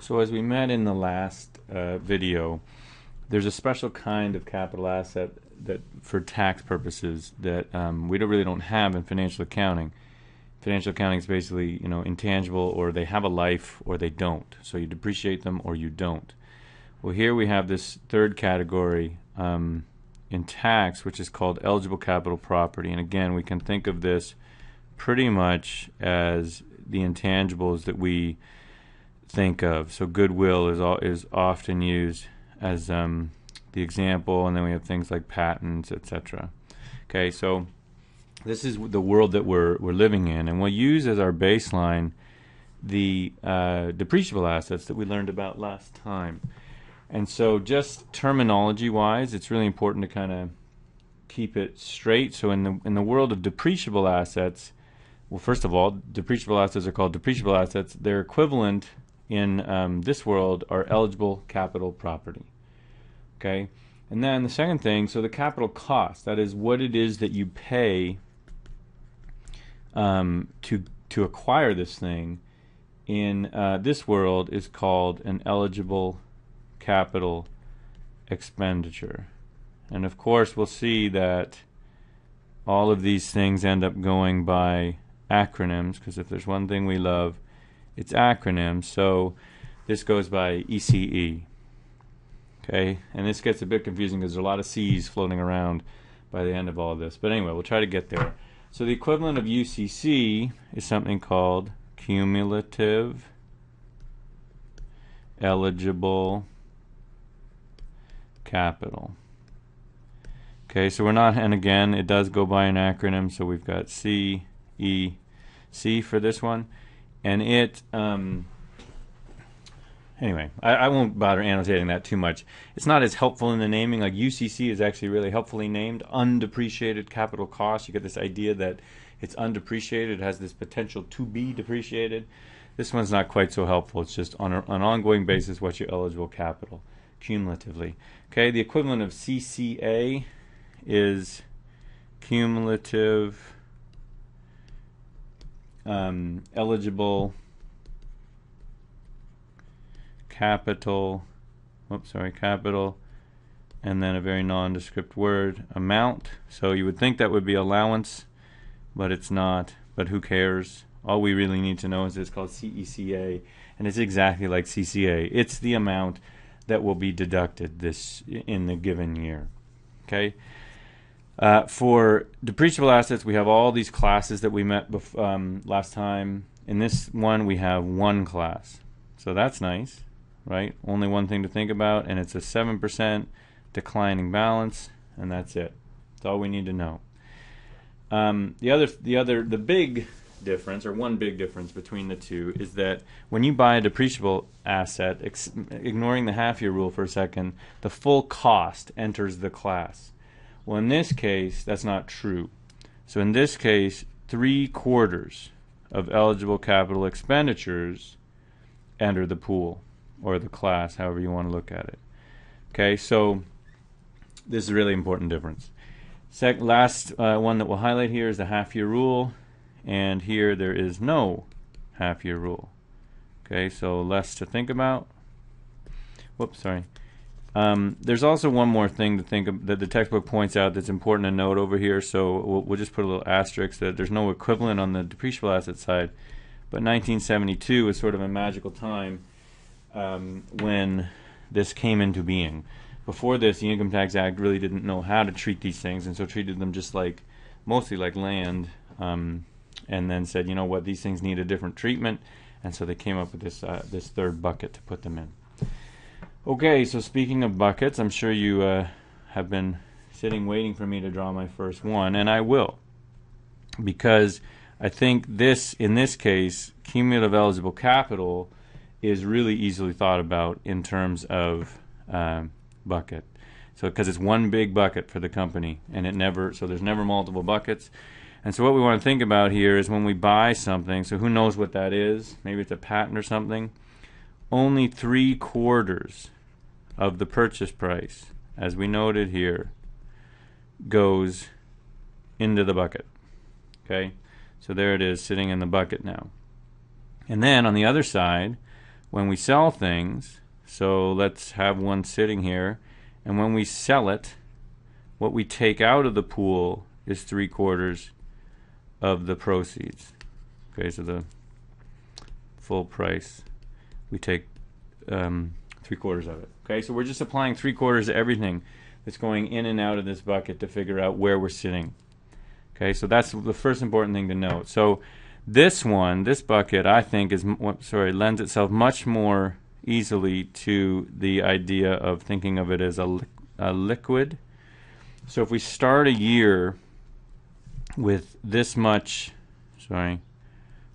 So as we met in the last video, there's a special kind of capital asset that, for tax purposes, that we really don't have in financial accounting. Financial accounting is basically, intangible, or they have a life or they don't. So you depreciate them or you don't. Well, here we have this third category in tax, which is called eligible capital property. And again, we can think of this pretty much as the intangibles that we think of. So goodwill is often used as the example, and then we have things like patents, etc. Okay, so this is the world that we're living in, and we'll use as our baseline the depreciable assets that we learned about last time. And so, just terminology-wise, it's really important to kind of keep it straight. So, in the world of depreciable assets, well, first of all, depreciable assets are called depreciable assets. Their equivalent in this world are eligible capital property. Okay, and then the second thing, so the capital cost, that is what it is that you pay to acquire this thing in this world, is called an eligible capital expenditure. And of course, we'll see that all of these things end up going by acronyms, because if there's one thing we love, it's acronyms. So this goes by ECE. Okay, and this gets a bit confusing because there's a lot of C's floating around by the end of all of this. But anyway, we'll try to get there. So the equivalent of UCC is something called cumulative eligible capital. Okay, so we're not, and again, it does go by an acronym, so we've got CEC for this one. And it, anyway, I won't bother annotating that too much. It's not as helpful in the naming. Like UCC is actually really helpfully named, undepreciated capital cost. You get this idea that it's undepreciated, it has this potential to be depreciated. This one's not quite so helpful. It's just on an ongoing basis what's your eligible capital cumulatively. Okay, the equivalent of CCA is cumulative eligible capital, capital, and then a very nondescript word, amount. So you would think that would be allowance, but it's not. But who cares? All we really need to know is it's called CECA, and it's exactly like CCA. It's the amount that will be deducted in the given year. Okay. For depreciable assets, we have all these classes that we met last time. In this one, we have one class, so that's nice, right? Only one thing to think about, and it's a 7% declining balance, and that's it. That's all we need to know. The big difference, or one big difference between the two, is that when you buy a depreciable asset, ignoring the half-year rule for a second, the full cost enters the class. Well, in this case, that's not true. So in this case, 3/4 of eligible capital expenditures enter the pool, or the class, however you want to look at it. Okay, so this is a really important difference. Last one that we'll highlight here is the half-year rule, and here there is no half-year rule. Okay, so less to think about. Whoops, sorry. There's also one more thing to think of that the textbook points out that's important to note over here, so we'll just put a little asterisk that there's no equivalent on the depreciable asset side, but 1972 is sort of a magical time when this came into being. Before this, the Income Tax Act really didn't know how to treat these things, and so treated them just mostly like land, and then said, you know what, these things need a different treatment, and so they came up with this third bucket to put them in. Okay, so speaking of buckets, I'm sure you have been sitting waiting for me to draw my first one, and I will, because I think in this case, cumulative eligible capital is really easily thought about in terms of bucket. So because it's one big bucket for the company, and so there's never multiple buckets. And so what we want to think about here is when we buy something, so who knows what that is? Maybe it's a patent or something. Only 3/4 of the purchase price, as we noted here, goes into the bucket. Okay, so there it is sitting in the bucket now. And then on the other side, when we sell things, so let's have one sitting here, and when we sell it, what we take out of the pool is 3/4 of the proceeds. Okay, so the full price, we take 3/4 of it. Okay, so we're just applying 3/4 of everything that's going in and out of this bucket to figure out where we're sitting. Okay, so that's the first important thing to note. So this bucket, I think lends itself much more easily to the idea of thinking of it as a liquid. So if we start a year with this much,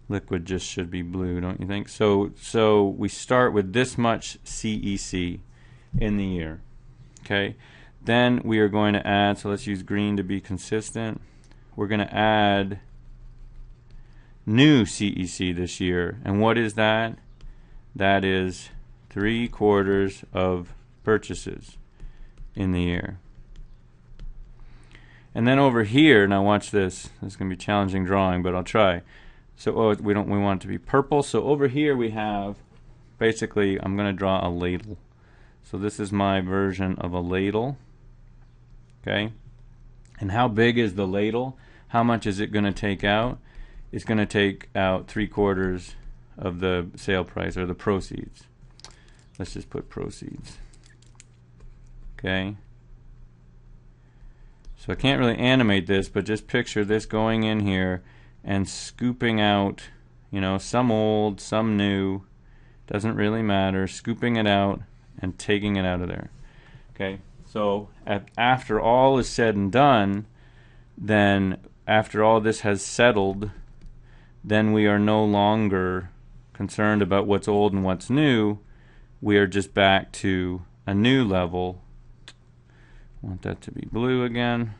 liquid just should be blue, don't you think? So we start with this much CEC in the year. Okay, then we are going to add, so let's use green to be consistent. We're going to add new CEC this year. And what is that? That is 3/4 of purchases in the year. And then over here, now watch this. This is going to be challenging drawing, but I'll try. So we want it to be purple. So over here we have, basically, I'm going to draw a ladle. So this is my version of a ladle. Okay? And how big is the ladle? How much is it going to take out? It's going to take out 3/4 of the sale price, or the proceeds. Let's just put proceeds. Okay? So I can't really animate this, but just picture this going in here and scooping out, some old, some new, doesn't really matter, scooping it out and taking it out of there. Okay, so after all is said and done, then after all this has settled, then we are no longer concerned about what's old and what's new. We are just back to a new level. I want that to be blue again.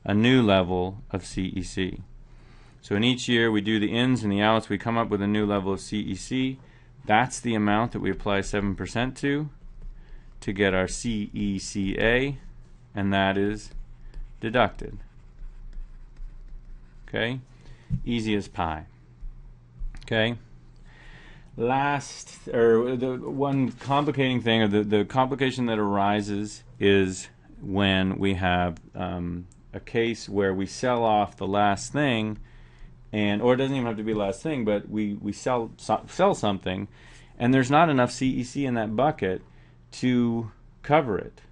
A new level of CEC. So in each year we do the ins and the outs, we come up with a new level of CEC. That's the amount that we apply 7% to get our CECA, and that is deducted. Okay? Easy as pie. Okay? The one complicating thing, or the complication that arises, is when we have a case where we sell off the last thing, or it doesn't even have to be the last thing, but we sell something, and there's not enough CEC in that bucket to cover it.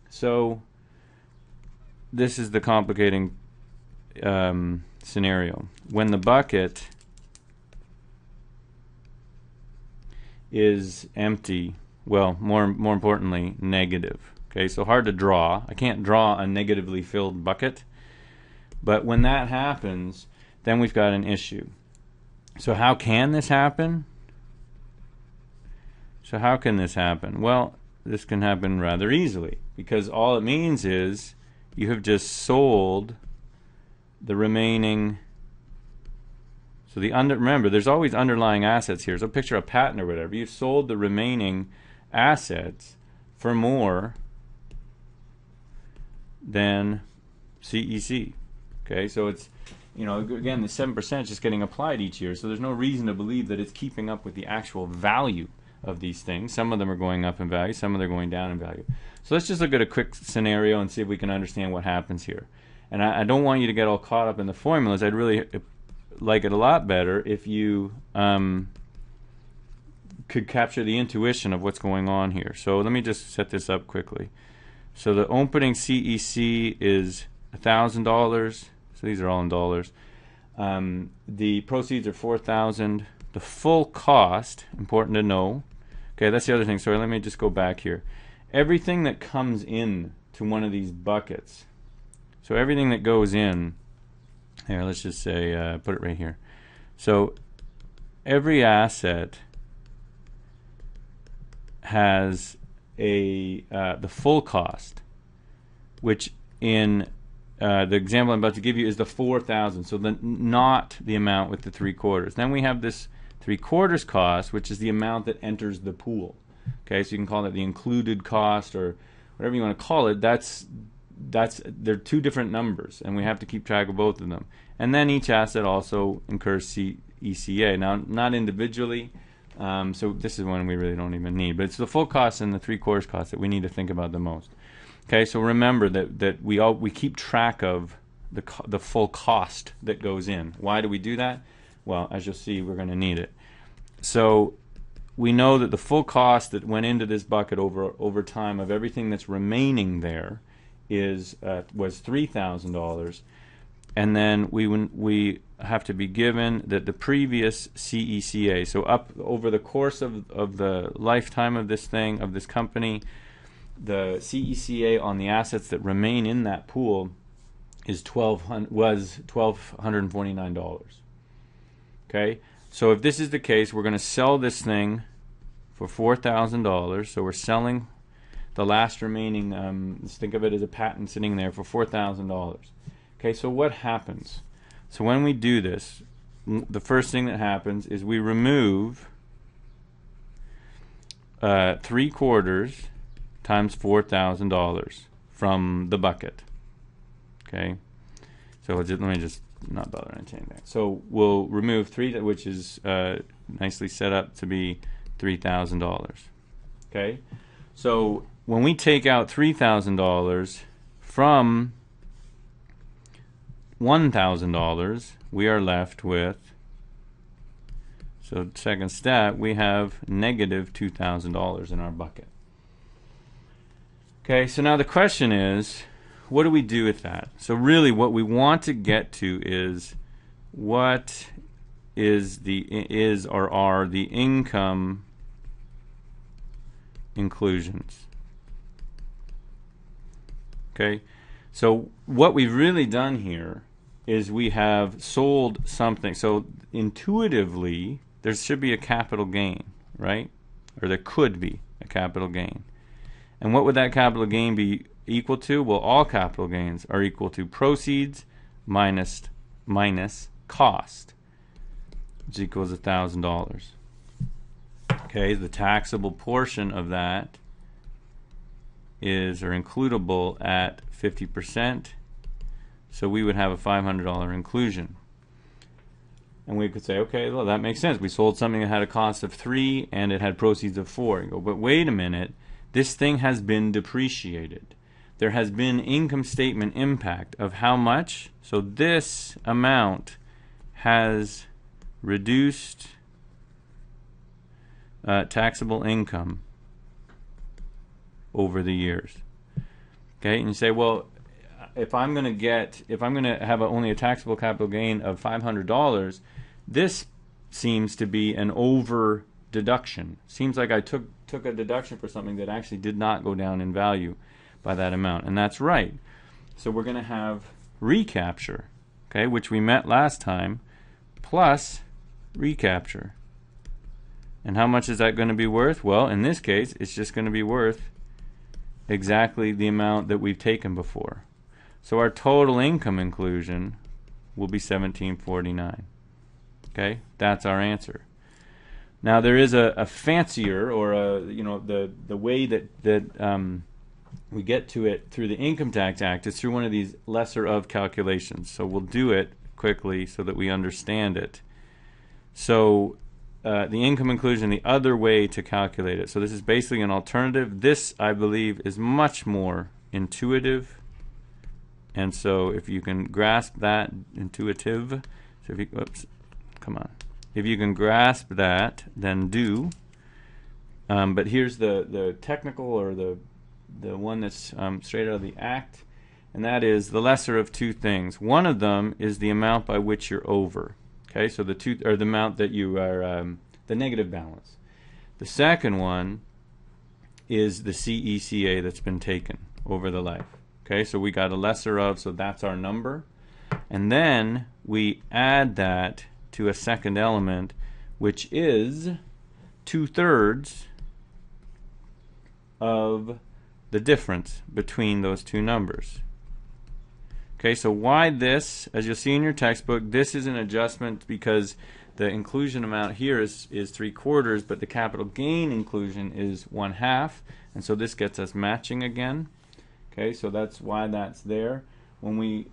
So this is the complicating scenario. When the bucket is empty, well, more importantly, negative. Okay, so hard to draw. I can't draw a negatively filled bucket, but when that happens, then we've got an issue. So how can this happen? Well, this can happen rather easily, because all it means is you have just sold the remaining. So remember, there's always underlying assets here. So picture a patent or whatever. You've sold the remaining assets for more than CEC. Okay, so it's, again, the 7% is just getting applied each year, so there's no reason to believe that it's keeping up with the actual value of these things. Some of them are going up in value, some of them are going down in value. So let's just look at a quick scenario and see if we can understand what happens here. And I don't want you to get all caught up in the formulas. I'd really like it a lot better if you could capture the intuition of what's going on here. So let me just set this up quickly. So the opening CEC is $1,000. So these are all in dollars. The proceeds are $4,000. The full cost, important to know. Okay, that's the other thing. Sorry, let me just go back here. Everything that comes in to one of these buckets. So everything that goes in, here, let's just say, put it right here. So every asset has the full cost, which in the example I'm about to give you is the 4,000. So not the amount with the 3/4. Then we have this 3/4 cost, which is the amount that enters the pool. Okay, so you can call it the included cost or whatever you want to call it. They're two different numbers, and we have to keep track of both of them. And then each asset also incurs CECA. Now, not individually, So this is one we really don't even need. But it's the full cost and the 3/4 cost that we need to think about the most. Okay, so remember that we keep track of the full cost that goes in. Why do we do that? Well, as you'll see, we're going to need it. So we know that the full cost that went into this bucket over time of everything that's remaining there was $3,000, and then we have to be given that the previous CECA, so up over the course of the lifetime of this thing, of this company, the CECA on the assets that remain in that pool was $1,249. Okay, so if this is the case, we're going to sell this thing for $4,000. So we're selling the last remaining. Let's think of it as a patent sitting there for $4,000. Okay, so what happens? So when we do this, the first thing that happens is we remove 3/4 times $4,000 from the bucket. Okay, so let me just not bother entertaining that. So we'll remove 3, which is nicely set up to be $3,000. Okay, so when we take out $3,000 from $1,000, we are left with, so second step, we have negative $2,000 in our bucket. Okay, so now the question is, what do we do with that? So really what we want to get to is, what are the income inclusions? Okay, so what we've really done here is we have sold something. So intuitively, there should be a capital gain, right? Or there could be a capital gain. And what would that capital gain be equal to? Well, all capital gains are equal to proceeds minus cost, which equals $1,000. Okay, the taxable portion of that is, or includable at 50%. So we would have a $500 inclusion. And we could say, okay, well, that makes sense. We sold something that had a cost of 3 and it had proceeds of 4. You go, but wait a minute, this thing has been depreciated. There has been income statement impact of how much? So this amount has reduced taxable income over the years. Okay, and you say, well, if I'm going to have only a taxable capital gain of $500, this seems to be an over deduction. Seems like I took a deduction for something that actually did not go down in value by that amount, and that's right. So we're going to have recapture, okay, which we met last time, plus recapture. And how much is that going to be worth? Well, in this case, it's just going to be worth exactly the amount that we've taken before. So our total income inclusion will be $1,749. Okay, that's our answer. Now there is a fancier, or the way that we get to it through the Income Tax Act is through one of these lesser of calculations. So we'll do it quickly so that we understand it. So the income inclusion, the other way to calculate it. So this is basically an alternative. This, I believe, is much more intuitive. And so if you can grasp that, intuitive, so if you, if you can grasp that, then do. But here's the technical, or the one that's straight out of the Act, and that is the lesser of two things. One of them is the amount by which you're over. Okay, so the amount that you are, the negative balance. The second one is the CECA that's been taken over the life. Okay, so we got a lesser of, so that's our number. And then we add that to a second element, which is 2/3 of the difference between those two numbers. Okay, so why this? As you'll see in your textbook, this is an adjustment because the inclusion amount here is 3/4, but the capital gain inclusion is 1/2, and so this gets us matching again. Okay, so that's why that's there. When we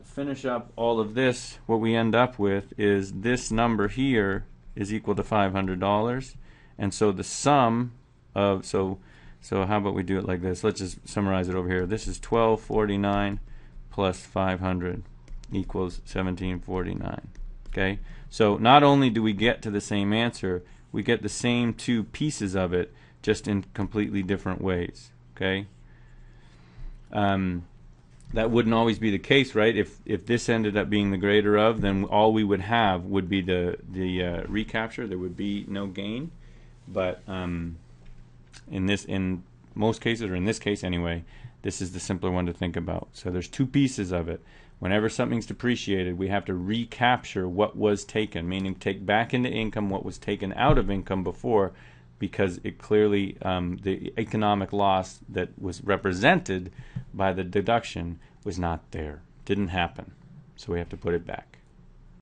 finish up all of this, what we end up with is this number here is equal to $500. And so the sum of, so how about we do it like this? Let's just summarize it over here. This is 1249 plus 500 equals 1749. Okay? So not only do we get to the same answer, we get the same two pieces of it, just in completely different ways. Okay? That wouldn't always be the case, right? If this ended up being the greater of, then all we would have would be the recapture. There would be no gain. But in most cases, or in this case anyway, this is the simpler one to think about. So there's two pieces of it. Whenever something's depreciated, we have to recapture what was taken, meaning take back into income what was taken out of income before, because it clearly, the economic loss that was represented by the deduction was not there. Didn't happen. So we have to put it back.